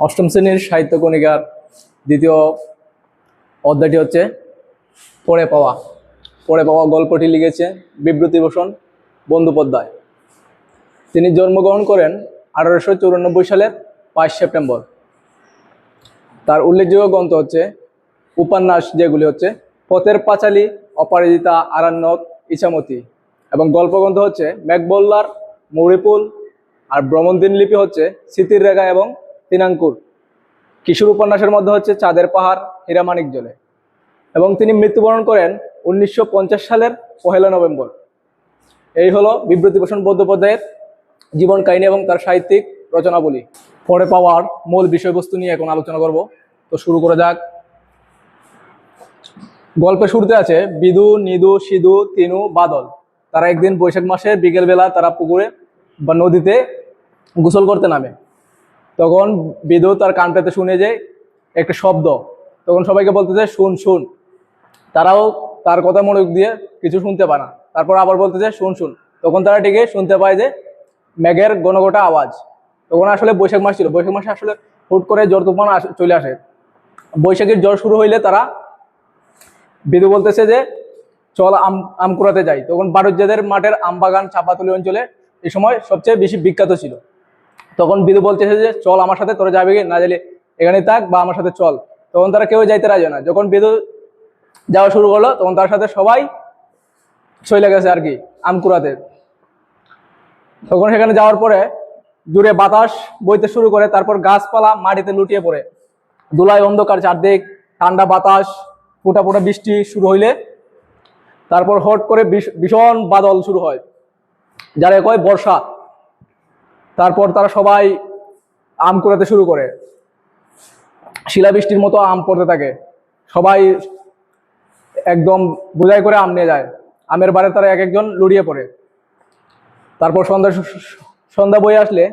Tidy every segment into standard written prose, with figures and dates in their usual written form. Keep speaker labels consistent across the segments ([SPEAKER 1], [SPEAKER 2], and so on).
[SPEAKER 1] অষ্টম শ্রেণীর সাহিত্য কণিকার দ্বিতীয় অধ্যায়টি হচ্ছে পড়ে পাওয়া। পড়ে পাওয়া গল্পটি লিখেছে বিভূতিভূষণ বন্দ্যোপাধ্যায়। তিনি জন্মগ্রহণ করেন 1894 সালের 5 সেপ্টেম্বর। তার উল্লেখযোগ্য গ্রন্থ হচ্ছে উপন্যাস, যেগুলি হচ্ছে পথের পাঁচালী, অপরাজিতা, আরণ্যক, ইছামতি, এবং গল্পগ্রন্থ হচ্ছে মেঘবল্লার, মৌরিপুল, আর ভ্রমণদিন লিপি হচ্ছে স্মৃতির রেখা এবং তিনাঙ্কুর। কিশোর উপন্যাসের মধ্যে হচ্ছে চাঁদের পাহাড়, হীরামানিক জলে। এবং তিনি মৃত্যুবরণ করেন 1950 সালের 1 নভেম্বর। এই হলো বিভূতিভূষণ বন্দ্যোপাধ্যায়ের জীবন কাহিনী এবং তার সাহিত্যিক রচনাবলী। পড়ে পাওয়ার মূল বিষয়বস্তু নিয়ে এখন আলোচনা করব। তো শুরু করা যাক। গল্পের শুরুতে আছে বিদু, নিদু, সিধু, তিনু, বাদল। তারা একদিন বৈশাখ মাসের বিকেলবেলা তারা পুকুরে বা নদীতে গোসল করতে নামে। তখন বিদু তার কান পেতে শুনে যে একটা শব্দ, তখন সবাইকে বলতেছে শুন শুন। তারাও তার কথা মনোযোগ দিয়ে কিছু শুনতে পায় না। তারপর আবার বলতেছে শুন শুন। তখন তারা ঠিকই শুনতে পায় যে মেঘের গনগটা আওয়াজ। তখন আসলে বৈশাখ মাস ছিল। বৈশাখ মাসে আসলে হুট করে ঝড় তুফান চলে আসে। বৈশাখের ঝড় শুরু হইলে তারা বিদু বলতেছে যে চল আম কুড়াতে যাই। তখন বারুজ্জাদের মাঠের আম বাগান চাপাতলি অঞ্চলে এই সময় সবচেয়ে বেশি বিখ্যাত ছিল। তখন বিদু বলতেছে যে চল আমার সাথে, তোরা যাবে কি না, গেলে এখানে থাক বা আমার সাথে চল। তখন তারা কেউ যাইতে রাজি না। যখন বিদু যাওয়া শুরু করলো তখন তার সাথে সবাই চলে গেছে আর কি আম কুড়াতে। তখন সেখানে যাওয়ার পরে দূরে বাতাস বইতে শুরু করে, তারপর গাছপালা মাটিতে লুটিয়ে পড়ে, ধুলায় অন্ধকার চারদিক, ঠান্ডা বাতাস, ফোঁটা ফোঁটা বৃষ্টি শুরু হইলে তারপর হট করে ভীষণ বাদল শুরু হয়, যারা কয় বর্ষা। তারপর তারা সবাই আম কুড়াতে শুরু করে। শিলাবৃষ্টির মতো আম পড়তে থাকে। সবাই একদম বোঝাই করে আম নিয়ে যায়। আমের বারে তারা এক একজন লুড়িয়ে পড়ে। তারপর সন্ধ্যা বয়ে আসলে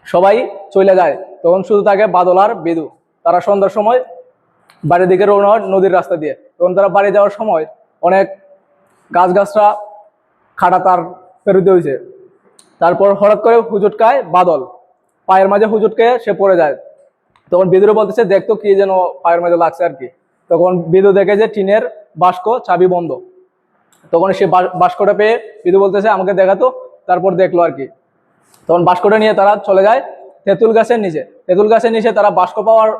[SPEAKER 1] সবাই চলে যায়। তখন শুধু থাকে বাদল আর বিদু। তারা সন্ধ্যার সময় বাড়ির দিকে রওনা হয় নদীর রাস্তা দিয়ে। তখন তারা বাড়ি যাওয়ার সময় অনেক গাছগাছরা খাটা তার পেরোতে হয়েছে। তারপর হঠাৎ করে হুজুটকায় বাদল, পায়ের মাঝে হুজুটকে সে পড়ে যায়। তখন বিদুরে বলতেছে দেখতো কি যেন পায়ের মাঝে লাগছে আর কি। তখন বিদু দেখে যে টিনের বাস্ক, চাবি বন্ধ। তখন সে বাস্কটা পেয়ে বিদু বলতেছে আমাকে দেখাতো। তারপর দেখলো আর কি। তখন বাস্কটা নিয়ে তারা চলে যায় তেঁতুল গাছের নিচে। তেঁতুল গাছের নিচে তারা বাস্ক পাওয়ার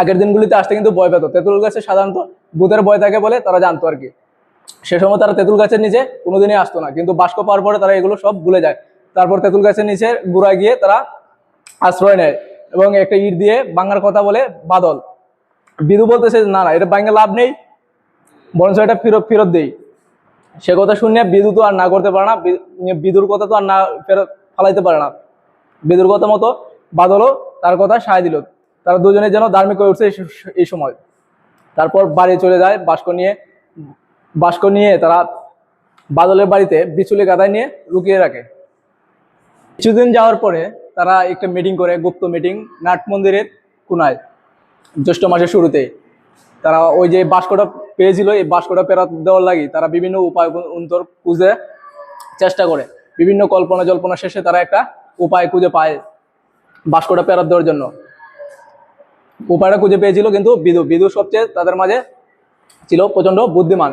[SPEAKER 1] আগের দিনগুলিতে আসতে কিন্তু ভয় পেত। তেঁতুল গাছে সাধারণত ভূতের ভয় থাকে বলে তারা জানতো আর কি। সে সময় তারা তেঁতুল গাছের নিচে কোনোদিনই আসতো না, কিন্তু বাস্ক পাওয়ার পরে তারা এগুলো সব ভুলে যায়। তারপর তেঁতুল গাছের নিচে গোড়ায় গিয়ে তারা আশ্রয় নেয় এবং একটা ইট দিয়ে ভাঙার কথা বলে বাদল। বিদু বলতেছে না না, এটা ভাঙে লাভ নেই, বরঞ্চ এটা ফেরত দেই। সে কথা শুনে বিদু তো আর না করতে পারে না। বিদুর কথা তো আর না ফেরত ফালাইতে পারে না। বিদুর কথা মতো বাদলও তার কথা সায় দিল। তারা দুজনে যেন ধার্মিক হয়ে উঠছে এই সময়। তারপর বাড়ি চলে যায় বাস্ক নিয়ে তারা বাদলের বাড়িতে বিচুলি গাদায় নিয়ে লুকিয়ে রাখে। কিছুদিন যাওয়ার পরে তারা একটা মিটিং করে, গুপ্ত মিটিং, নাট মন্দিরের কোনায়, জ্যৈষ্ঠ মাসের শুরুতে। তারা ওই যে বাস্কটা পেয়েছিল, এই বাস্কটা ফেরত দেওয়ার লাগি তারা বিভিন্ন উপায় অন্তর খুঁজে চেষ্টা করে। বিভিন্ন কল্পনা জল্পনা শেষে তারা একটা উপায় খুঁজে পায় বাস্কটা ফেরত দেওয়ার জন্য। উপায়টা খুঁজে পেয়েছিল কিন্তু বিদু সবচেয়ে তাদের মাঝে ছিল প্রচন্ড বুদ্ধিমান।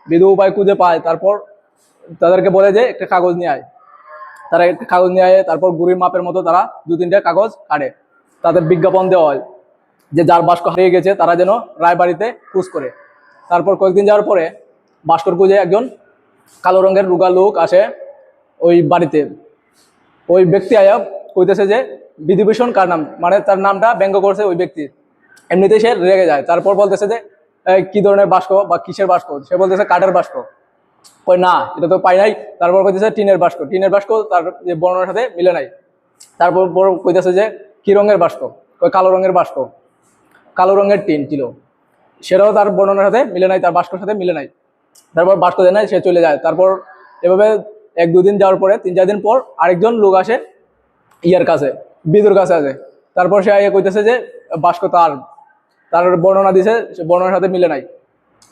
[SPEAKER 1] বিদু উপায় খুঁজে পায়। তারপর তাদেরকে বলে যে একটা কাগজ নিয়ে আয়। তারা একটা কাগজ নিয়ে আয়। তারপর গুড়ির মাপের মতো তারা 2-3টা কাগজ কাটে। তাদের বিজ্ঞাপন দেওয়া হয় যে যার বাস্ক হারিয়ে গেছে তারা যেন রায়বাড়িতে খোঁজ করে। তারপর কয়েকদিন যাওয়ার পরে বাস্কর খুঁজে একজন কালো রঙের রোগা লোক আসে ওই বাড়িতে। ওই ব্যক্তি আয়া কইতেছে যে বিধুভূষণ কার নাম, মানে তার নামটা ব্যঙ্গ করছে ওই ব্যক্তি। এমনিতেই সে রেগে যায়। তারপর বলতেছে যে কি ধরনের বাস্ক বা কিসের বাস্ক। সে বলতেছে কাঠের বাস্ক। কই না, এটা তো পাই নাই। তারপর কইতেছে টিনের বাস্ক। টিনের বাস্ক তার যে বর্ণনার সাথে মিলে নাই। তারপর কইতেছে যে কি রঙের বাস্ক, কই কালো রঙের বাস্ক। কালো রঙের টিন ছিল, সেটাও তার বর্ণনার সাথে মিলে নাই, তার বাস্কর সাথে মিলে নাই। তারপর বাস্ক দেয় নাই, সে চলে যায়। তারপর এভাবে 1-2 দিন যাওয়ার পরে 3-4 দিন পর আরেকজন লোক আসে ইয়ার কাছে, বিদুর কাছে আসে। তারপর সে আইয়া কইতেছে যে বাস্ক তার বর্ণনা দিছে, সে বর্ণনার সাথে মিলে নাই।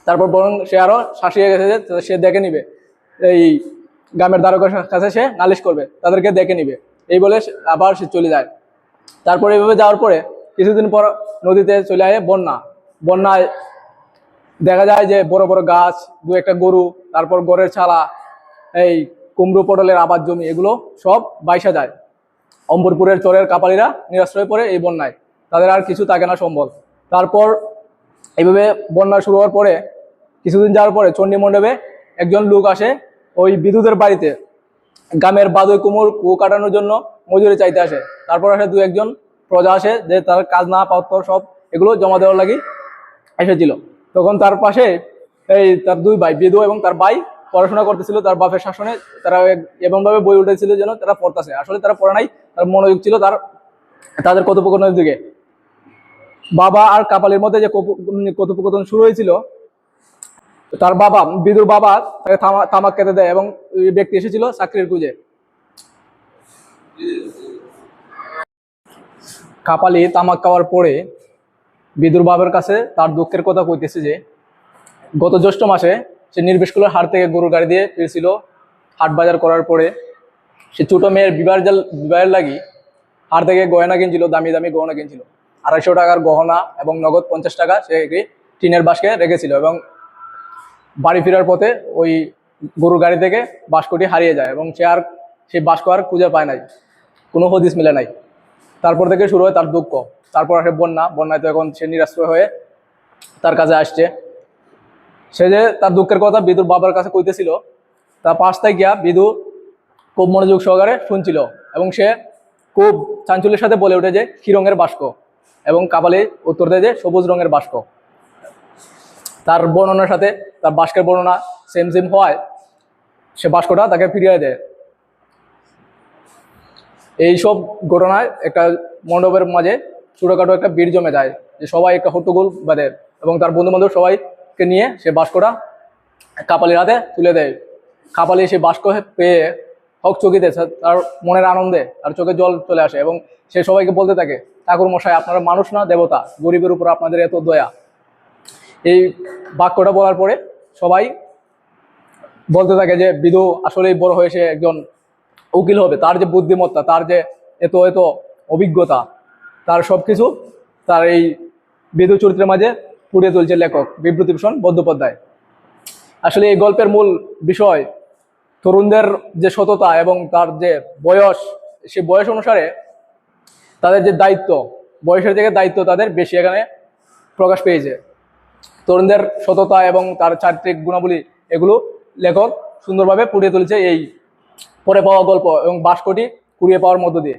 [SPEAKER 1] তারপর বরং সে আরো শাসিয়ে গেছে যে সে দেখে নিবে, এই গ্রামের দ্বারকার কাছে সে নালিশ করবে, তাদেরকে দেখে নিবে। এই বলে আবার সে চলে যায়। তারপরে এভাবে যাওয়ার পরে কিছুদিন পর নদীতে চলে আসে বন্যায় দেখা যায় যে বড় বড় গাছ, দু একটা গরু, তারপর গড়ের ছালা, এই কুমড়ো পটলের আবাদ জমি, এগুলো সব বাইসা যায়। অম্বরপুরের চরের কাপালিরা নিরাশ্রয় পড়ে এই বন্যায়, তাদের আর কিছু থাকে না সম্বল। তারপর এইভাবে বন্যা শুরু হওয়ার পরে কিছুদিন যাওয়ার পরে চণ্ডী মণ্ডপে একজন লোক আসে ওই বিদ্যুতের বাড়িতে গ্রামের বাদুই কুমোর কুয়ো কাটানোর জন্য মজুরি চাইতে আসে। তারপর আসে দু একজন প্রজা আসে যে তার কাজ না পাত্র সব এগুলো জমা দেওয়ার লাগি এসেছিল। তখন তার পাশে এই তার দুই ভাই বিধু এবং তার ভাই পড়াশোনা করতেছিল তার বাপের শাসনে। তারা এমনভাবে বই উঠেছিল যেন তারা পড়তেছে, আসলে তারা পড়ে নাই, তার মনোযোগ ছিল তাদের কথোপকথনের দিকে। বাবা আর কাপালির মধ্যে যে কথোপকথন শুরু হয়েছিল, তার বাবা বিদুর বাবা তাকে তামাক খেতে দেয় এবং ওই ব্যক্তি এসেছিল চাকরির খুঁজে। কাপালি তামাক খাওয়ার পরে বিদুর বাবার কাছে তার দুঃখের কথা কইতেছে যে গত জ্যৈষ্ঠ মাসে সে নির্বিষ্কুলের হাট থেকে গরুর গাড়ি দিয়ে ফিরছিল। হাট বাজার করার পরে সে ছোট মেয়ের বিবাহের লাগি হাট থেকে গয়না কিনছিল, দামি দামি গহনা কিনছিল। 250 টাকার গহনা এবং নগদ 50 টাকা সে টিনের বাস্কে রেখেছিল এবং বাড়ি ফেরার পথে ওই গরুর গাড়ি থেকে বাস্কটি হারিয়ে যায় এবং সেই বাস্ক আর খুঁজে পায় নাই, কোনো হদিস মিলে নাই। তারপর থেকে শুরু হয় তার দুঃখ। তারপর আসে বন্যায় তো এখন সে নিরাশ্রয় হয়ে তার কাছে আসছে। সে যে তার দুঃখের কথা বিদুর বাবার কাছে কইতেছিল, তার পাশটায় গিয়া বিদু খুব মনোযোগ সহকারে শুনছিল এবং সে খুব চাঞ্চল্যের সাথে বলে ওঠে যে কি রঙের বাস্ক, এবং কাপালি উত্তর দেয় যে সবুজ রঙের বাস্ক। তার বর্ণনার সাথে তার বাস্কের বর্ণনা সেম সেম হওয়ায় সে বাস্কটা তাকে ফিরিয়ে দেয়। এইসব ঘটনায় একটা মণ্ডপের মাঝে ছোটখাটো একটা ভিড় জমে যায়, যে সবাই একটা হট্টগোল বাঁধে এবং তার বন্ধু বান্ধব সবাইকে নিয়ে সে বাস্কটা কাপালির হাতে তুলে দেয়। কাপালি সে বাস্ক পেয়ে হকচকিতে তার মনের আনন্দে তার চোখে জল চলে আসে এবং সে সবাইকে বলতে থাকে, ঠাকুর মশাই আপনারা মানুষ না দেবতা, গরিবের উপর আপনাদের এত দয়া। এই বাক্যটা বলার পরে সবাই বলতে থাকে যে বিদু আসলেই বড় হয়ে সে একজন উকিল হবে, তার যে বুদ্ধিমত্তা, তার যে এত এত অভিজ্ঞতা, তার সবকিছু তার এই বিদু চরিত্রের মাঝে ফুটিয়ে তুলছে লেখক বিভূতিভূষণ বন্দ্যোপাধ্যায়। আসলে এই গল্পের মূল বিষয় তরুণদের যে সততা এবং তার যে বয়স, সে বয়স অনুসারে তাদের যে দায়িত্ব, বয়সের থেকে দায়িত্ব তাদের বেশি এখানে প্রকাশ পেয়েছে। তরুণদের সততা এবং তার চারিত্রিক গুণাবলী এগুলো লেখক সুন্দরভাবে ফুটিয়ে তুলেছে এই পড়ে পাওয়া গল্প এবং বাস্কটি কুড়িয়ে পাওয়ার মধ্য দিয়ে।